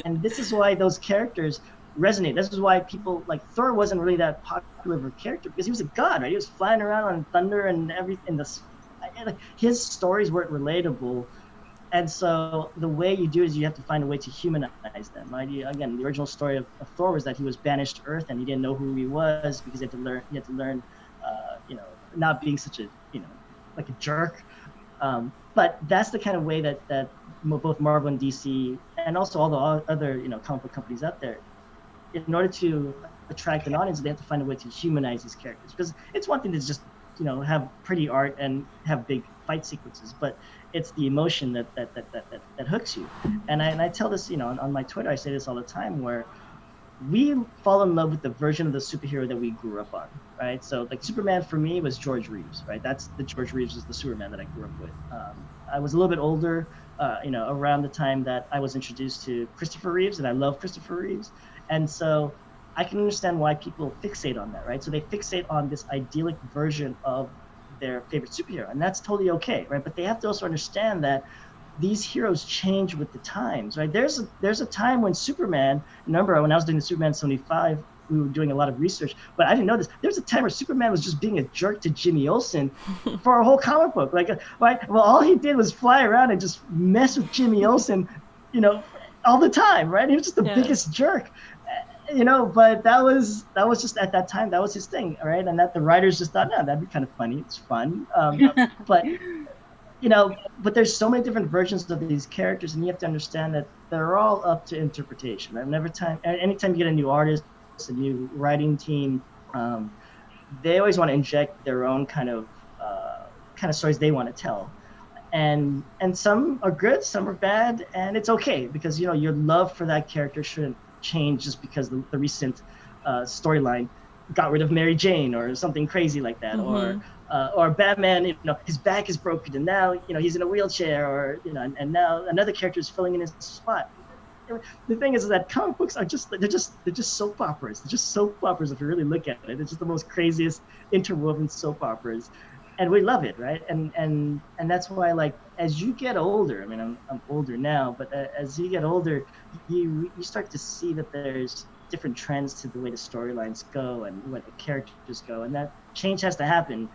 And this is why those characters resonate. This is why people like Thor wasn't really that popular of a character, because he was a god, right? He was flying around on thunder and everything. His stories weren't relatable. And so the way you do it is you have to find a way to humanize them, right? Again, the original story of Thor was that he was banished to Earth and he didn't know who he was because he had to learn, not being such a, like a jerk. But that's the kind of way that both Marvel and DC, and also all the other, comic book companies out there, in order to attract an audience, they have to find a way to humanize these characters. Because it's one thing to just, have pretty art and have big fight sequences, but it's the emotion that hooks you. And I tell this, on my Twitter, I say this all the time, where we fall in love with the version of the superhero that we grew up on, right? So like Superman for me was George Reeves, right? That's the George Reeves is the Superman that I grew up with. I was a little bit older, around the time that I was introduced to Christopher Reeves, and I love Christopher Reeves. And so I can understand why people fixate on that, right? So they fixate on this idyllic version of their favorite superhero, and that's totally okay, right? But they have to also understand that these heroes change with the times, right? There's a time when Superman, remember when I was doing the Superman 75, we were doing a lot of research, but I didn't know this. There's a time where Superman was just being a jerk to Jimmy Olsen for a whole comic book. Like, right? Well, all he did was fly around and just mess with Jimmy Olsen, all the time, right? He was just the biggest jerk. But that was just at that time, that was his thing, right? And that the writers just thought, no, that'd be kind of funny. It's fun. But there's so many different versions of these characters, and you have to understand that they're all up to interpretation, right? Anytime you get a new artist, a new writing team, they always want to inject their own kind of stories they want to tell. And some are good, some are bad, and it's okay, because, your love for that character shouldn't change just because the recent storyline got rid of Mary Jane or something crazy like that, or Batman, his back is broken and now he's in a wheelchair, or and now another character is filling in his spot. The thing is that comic books are they're just soap operas. They're just soap operas if you really look at it. It's just the most craziest interwoven soap operas, and we love it, right? And that's why, like, as you get older, I mean, I'm older now, but as you get older, you start to see that there's different trends to the way the storylines go and what the characters go, and that change has to happen.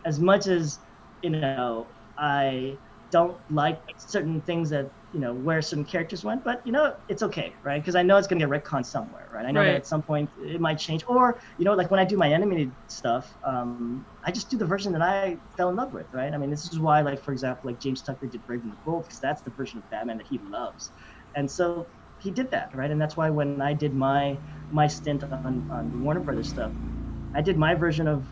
As much as I don't like certain things that where certain characters went, but it's okay, right? Because I know it's gonna get retconned somewhere, right? I know that at some point it might change, or like when I do my animated stuff, I just do the version that I fell in love with, right? I mean, this is why, like, for example, like James Tucker did Brave and the Bold, because that's the version of Batman that he loves, and so he did that, right? And that's why when I did my stint on Warner Brothers stuff, I did my version of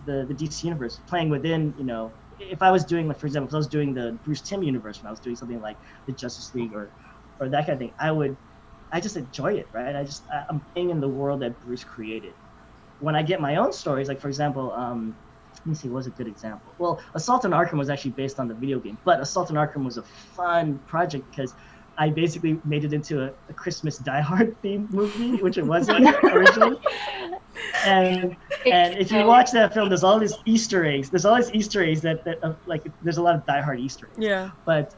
the DC universe, playing within, if I was doing, like, for example, if I was doing the Bruce Timm universe, when I was doing something like the Justice League or that kind of thing, I just enjoy it, right? I'm playing in the world that Bruce created. When I get my own stories, like, for example, let me see, what was a good example? Well, Assault on Arkham was actually based on the video game, but Assault on Arkham was a fun project because I basically made it into a Christmas Die Hard themed movie, which it wasn't originally. And if you watch that film, there's all these Easter eggs. There's all these Easter eggs that like, there's a lot of Die Hard Easter eggs. Yeah. But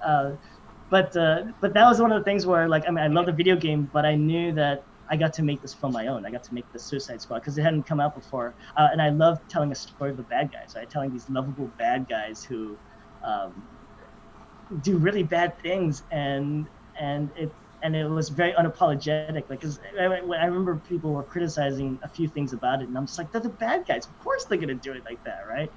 that was one of the things where, like, I mean, I love the video game, but I knew that I got to make this film my own. I got to make the Suicide Squad because it hadn't come out before. And I love telling a story of the bad guys, right? Telling these lovable bad guys who do really bad things, and it was very unapologetic. Like, 'cause I remember people were criticizing a few things about it, and I'm just like, they're the bad guys. Of course they're gonna do it like that, right?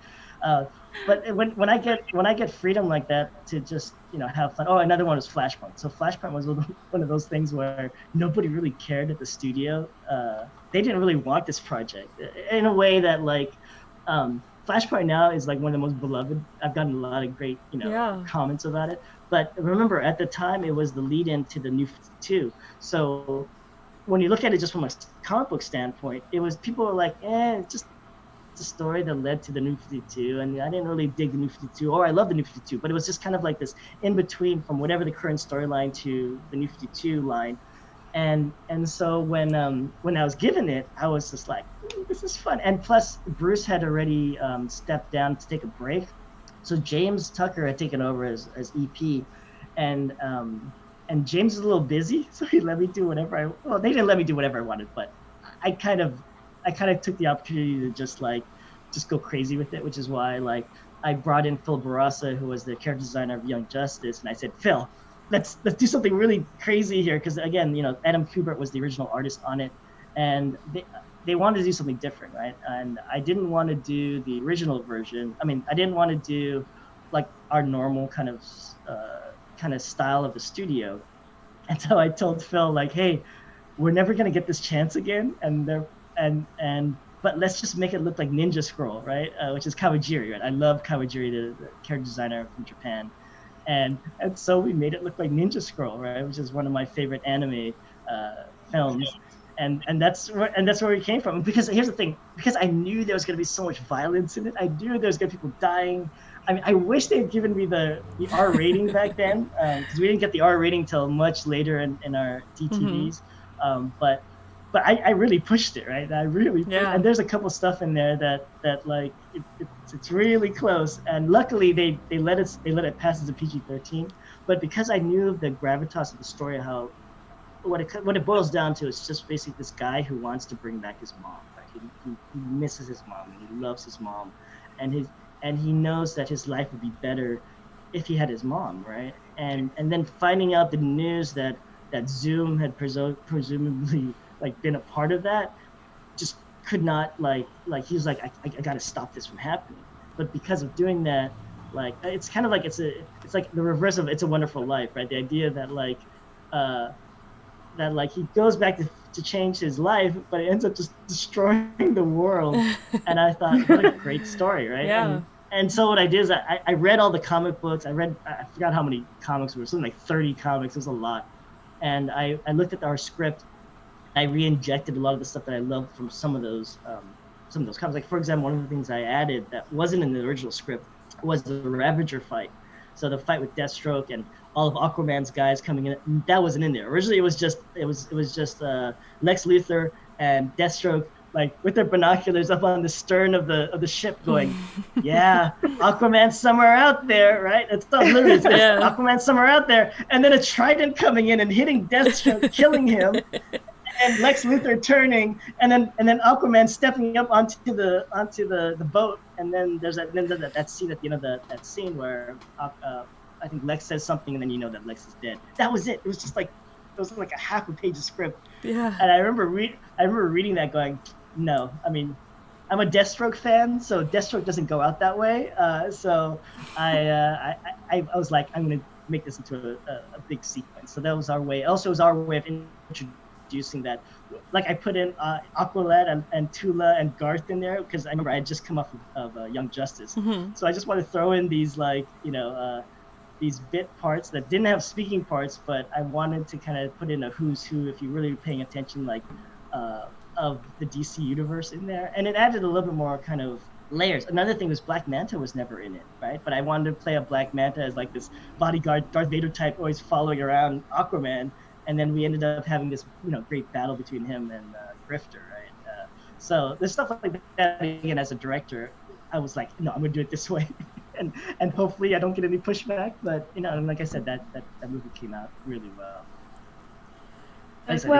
But when I get freedom like that to just have fun. Oh, another one was Flashpoint. So Flashpoint was one of those things where nobody really cared at the studio. They didn't really want this project in a way that, like, Flashpoint now is like one of the most beloved. I've gotten a lot of great, comments about it. But remember, at the time, it was the lead-in to the New 52. So when you look at it just from a comic book standpoint, it was people were like, it's just a story that led to the New 52, and I didn't really dig the New 52, or I love the New 52, but it was just kind of like this in between from whatever the current storyline to the New 52 line. And so when I was given it, I was just like, this is fun. And plus, Bruce had already stepped down to take a break, so James Tucker had taken over as EP, and James is a little busy, so he let me do whatever well, they didn't let me do whatever I wanted, but I kind of took the opportunity to just go crazy with it, which is why I brought in Phil Barassa, who was the character designer of Young Justice, and I said, Phil, let's do something really crazy here, because again, Adam Kubert was the original artist on it, and they wanted to do something different, right? And I didn't want to do the original version. I mean, I didn't want to do like our normal kind of style of the studio, and so I told Phil like, hey, we're never gonna get this chance again, but let's just make it look like Ninja Scroll, right? Which is Kawajiri, right? I love Kawajiri, the character designer from Japan. And so we made it look like Ninja Scroll, right? Which is one of my favorite anime films. And that's where we came from. Because here's the thing, because I knew there was going to be so much violence in it. I knew there was going to be people dying. I mean, I wish they had given me the R rating back then, because we didn't get the R rating till much later in our DTVs. But I really pushed it, right? I really and there's a couple stuff in there that like it's really close, and luckily they let it pass as a PG-13. But because I knew the gravitas of the story, how what it boils down to is just basically this guy who wants to bring back his mom. Right? He misses his mom, and he loves his mom, and he knows that his life would be better if he had his mom, right? And then finding out the news that Zoom had presumably been a part of that, just could not he was like, I got to stop this from happening. But because of doing that, it's kind of like it's like the reverse of It's a Wonderful Life, right? The idea that he goes back to change his life, but it ends up just destroying the world. And I thought, what a great story, right? Yeah. And so what I did is I read all the comic books. I forgot how many comics were, something like 30 comics. It was a lot. And I looked at our script. I re-injected a lot of the stuff that I loved from some of those comics. Like, for example, one of the things I added that wasn't in the original script was the Ravager fight. So the fight with Deathstroke and all of Aquaman's guys coming in, that wasn't in there. Originally, it was just Lex Luthor and Deathstroke with their binoculars up on the stern of the ship, going, "Yeah, Aquaman's somewhere out there, right?" It's literally Aquaman's somewhere out there, and then a trident coming in and hitting Deathstroke, killing him. And Lex Luthor turning, and then Aquaman stepping up onto the boat, and then there's that scene at the end of that scene where I think Lex says something, and then you know that Lex is dead. That was it. It was just like a half a page of script. Yeah. And I remember reading that, going, no, I mean, I'm a Deathstroke fan, so Deathstroke doesn't go out that way. So I was like, I'm gonna make this into a big sequence. So that was our way. Also, it was our way of introducing that. I put in Aqualad and Tula and Garth in there because I remember I had just come off of Young Justice. Mm-hmm. So I just want to throw in these these bit parts that didn't have speaking parts, but I wanted to kind of put in a who's who, if you're really paying attention, of the DC universe in there. And it added a little bit more kind of layers. Another thing was Black Manta was never in it, right? But I wanted to play a Black Manta as this bodyguard Darth Vader type, always following around Aquaman. And then we ended up having this, great battle between him and Grifter, right? So there's stuff like that. Again, as a director, I was like, no, I'm gonna do it this way, and hopefully I don't get any pushback. But like I said, that movie came out really well. I still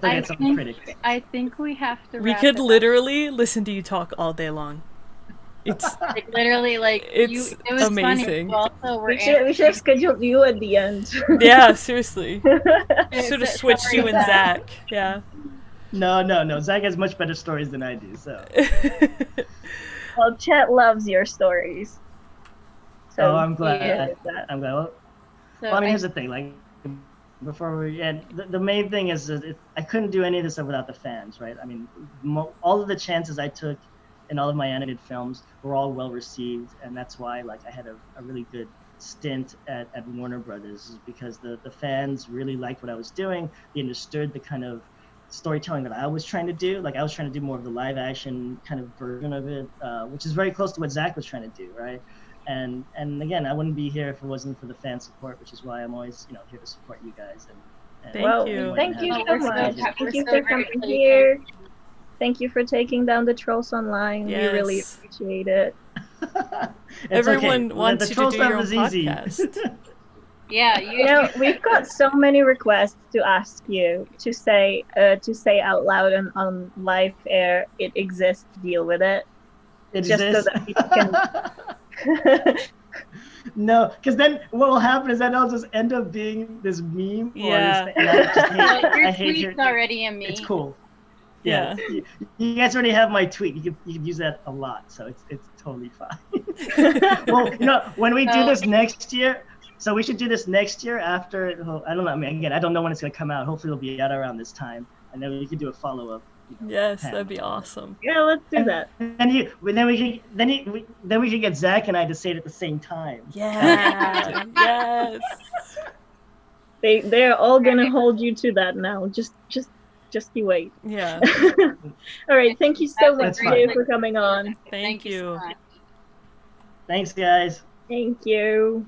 get some critics. I think we have to. We could literally listen to you talk all day long. It's literally it's it was amazing. Funny. Also, we should have scheduled you at the end. Yeah, seriously. Should have switched you and Zach. Yeah. No. Zach has much better stories than I do. So. Well, Chet loves your stories. So I'm glad. Yeah. I'm glad. Well, I mean, here's the thing. Before we end, the main thing is that I couldn't do any of this stuff without the fans, right? I mean, all of the chances I took in all of my animated films were all well received, and that's why like I had a really good stint at Warner Brothers, is because the fans really liked what I was doing. They understood the kind of storytelling that I was trying to do. Like I was trying to do more of the live action kind of version of it, which is very close to what Zack was trying to do, right? And again, I wouldn't be here if it wasn't for the fan support, which is why I'm always here to support you guys. And Thank you. Thank you so much. We're Thank you so for coming grateful. here. Thank you for taking down the trolls online. Yes. We really appreciate it. Everyone okay. wants the you troll to do your own stuff is easy. podcast. Yeah, You know, we've got so many requests to ask you to say out loud on live air. It exists. Deal with it. It Just so exists. that people can. No, because then what will happen is that I'll just end up being this meme. Yeah. Or this, and I just hate, well, your I hate tweet's already a meme. It's cool. Yeah. You guys already have my tweet. You can use that a lot, so it's totally fine. Well, when we do this next year, so we should do this next year after. I don't know. I mean, again, I don't know when it's gonna come out. Hopefully, it'll be out around this time, and then we can do a follow-up. Yes, panel. that'd be awesome. Yeah, let's do that. And then we can get Zack and I to say it at the same time. Yeah. Yes. They're all gonna hold you to that now. Just you wait. Yeah. All right. Thank you so much, That's Jay, fine. for coming on. Thank you. so much. Thanks, guys. Thank you.